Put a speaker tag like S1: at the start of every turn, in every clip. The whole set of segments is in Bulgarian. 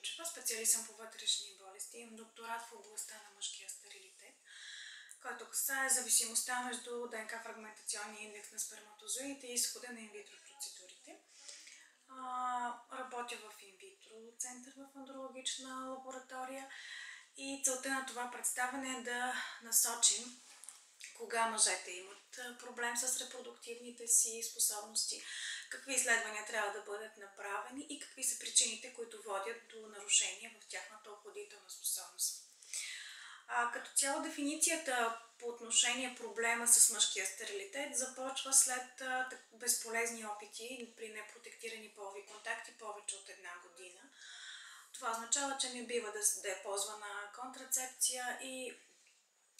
S1: Вълчева, специалист съм по вътрешни болести. Имам докторат в областта на мъжкия стерилитет, който касае зависимостта между ДНК фрагментационния индекс на сперматозоидите и изхода на инвитро процедурите. Работя в инвитро център в андрологична лаборатория и целта на това представяне е да насочим кога мъжете имат проблем с репродуктивните си способности, какви изследвания трябва да бъдат направени и какви са причините, които водят до нарушения в тяхната оплодителна способност. Като цяло дефиницията по отношение проблема с мъжкия стерилитет започва след безполезни опити при непротектирани полови контакти повече от 1 година. Това означава, че не бива да е ползвана контрацепция и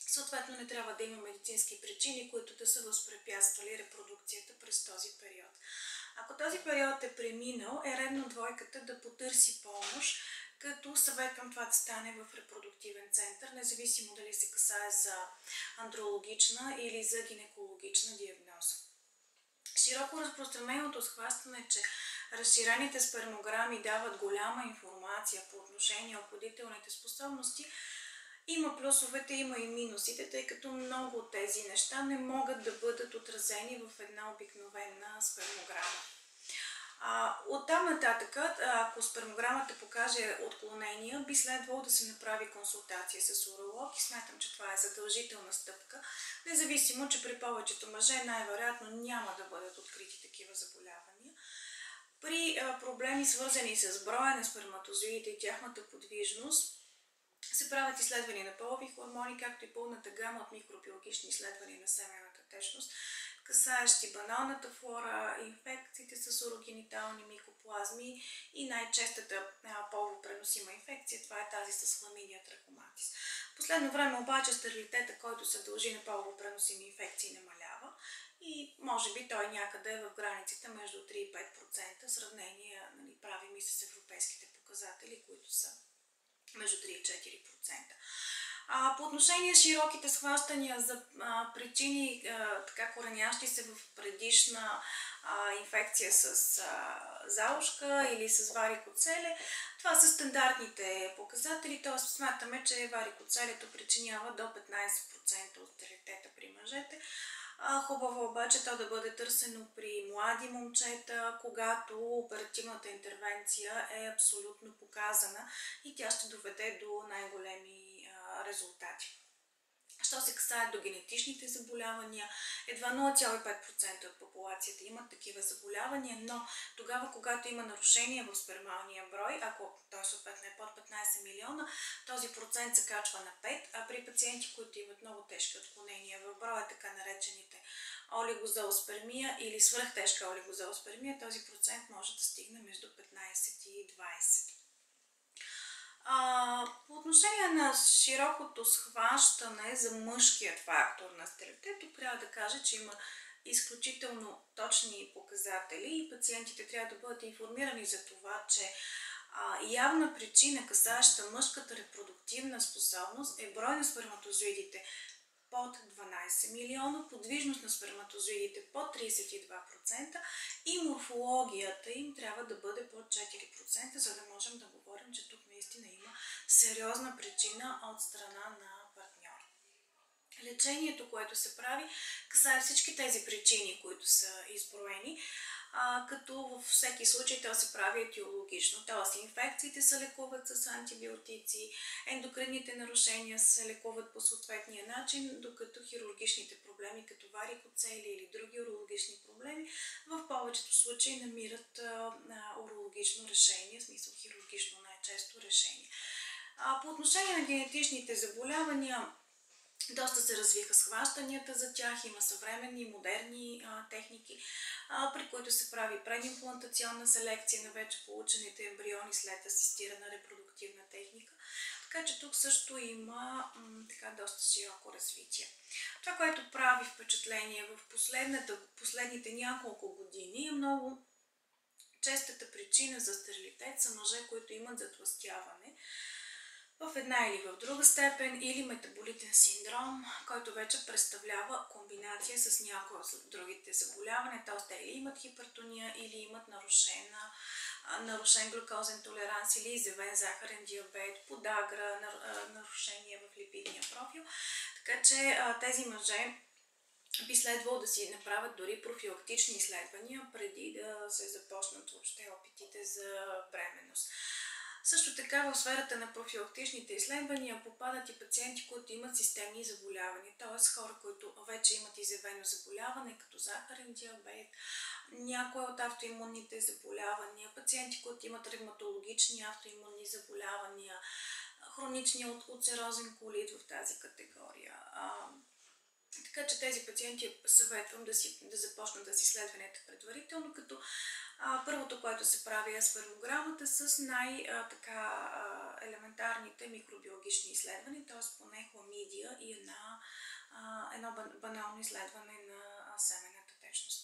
S1: съответно не трябва да има медицински причини, които да са възпрепятствали репродукцията през този период. Ако този период е преминал, е редно двойката да потърси помощ, като съветвам това да стане в репродуктивен център, независимо дали се касае за андрологична или за гинекологична диагноза. Широко разпространеното схващане е, че разширените спермограми дават голяма информация по отношение оплодителните способности. Има плюсовете, има и минусите, тъй като много от тези неща не могат да бъдат отразени в една обикновена спермограма. Оттам нататък, ако спермограмата покаже отклонения, би следвало да се направи консултация с уролог и смятам, че това е задължителна стъпка, независимо, че при повечето мъже най-вероятно няма да бъдат открити такива заболявания. При проблеми, свързани с броя на сперматозоидите и тяхната подвижност, се правят изследвания на полови хормони, както и пълната гама от микробиологични изследвания на семейната течност, касаещи баналната флора, инфекциите с урогенитални микоплазми и най-честата полово преносима инфекция, това е тази с хламидия трахоматис. В последно време обаче стерилитета, който се дължи на полово преносими инфекции, намалява и може би той някъде е в границите между 3 и 5%, в сравнение правим и с европейските показатели, които са между 3 и 4%. По отношение широките схващания за причини, така коренящи се в предишна инфекция с заушка или с варикоцеле, това са стандартните показатели, т.е. смятаме, че варикоцелето причинява до 15% от стерилитета при мъжете. Хубаво обаче то да бъде търсено при млади момчета, когато оперативната интервенция е абсолютно показана и тя ще доведе до най-големи резултати. Що се касае до генетичните заболявания, едва 0,5% от популацията имат такива заболявания, но тогава, когато има нарушение в спермалния брой, ако той съответно е под 15 милиона, този процент се качва на 5, а при пациенти, които имат много тежки отклонения в броя, така наречените олигозооспермия или свръхтежка олигозооспермия, този процент може да стигне между 15 и 20. По отношение на широкото схващане за мъжкият фактор на стерилитет, трябва да кажа, че има изключително точни показатели и пациентите трябва да бъдат информирани за това, че явна причина, касаеща мъжката репродуктивна способност, е брой на сперматозоидите под 12 милиона, подвижност на сперматозоидите под 32% и морфологията им трябва да бъде под 4%, за да можем да говорим, че тук наистина има сериозна причина от страна на партньора. Лечението, което се прави, касае всички тези причини, които са изброени, като във всеки случай то се прави етиологично. Т.е. инфекциите се лекуват с антибиотици, ендокринните нарушения се лекуват по съответния начин, докато хирургичните проблеми, като варикоцели или други урологични проблеми, в повечето случаи намират урологично решение, в смисъл хирургично най-често решение. По отношение на генетичните заболявания, доста се развиха схващанията за тях, има съвременни, модерни техники, при които се прави предимплантационна селекция на вече получените ембриони след асистирана репродуктивна техника. Така че тук също има доста широко развитие. Това, което прави впечатление в последните няколко години, е много честата причина за стерилитет са мъже, които имат затлъстяване. в една или в друга степен, или метаболитен синдром, който вече представлява комбинация с някои от другите заболявания, т.е. те или имат хипертония, или имат нарушен глюкозен толеранс или изявен захарен диабет, подагра, нарушение в липидния профил. Така че тези мъже би следвало да си направят дори профилактични изследвания преди да се започнат въобще опитите за бременност. Също така в сферата на профилактичните изследвания попадат и пациенти, които имат системни заболявания, т.е. хора, които вече имат изявено заболяване, като захарен диабет, някои от автоимунните заболявания, пациенти, които имат ревматологични автоимунни заболявания, хроничния улцерозен колит в тази категория. Така че тези пациенти съветвам да започнат да си изследванията предварително, като първото, което се прави е спермограмата с елементарните микробиологични изследвания, т.е. поне хламидия и едно банално изследване на семената течност.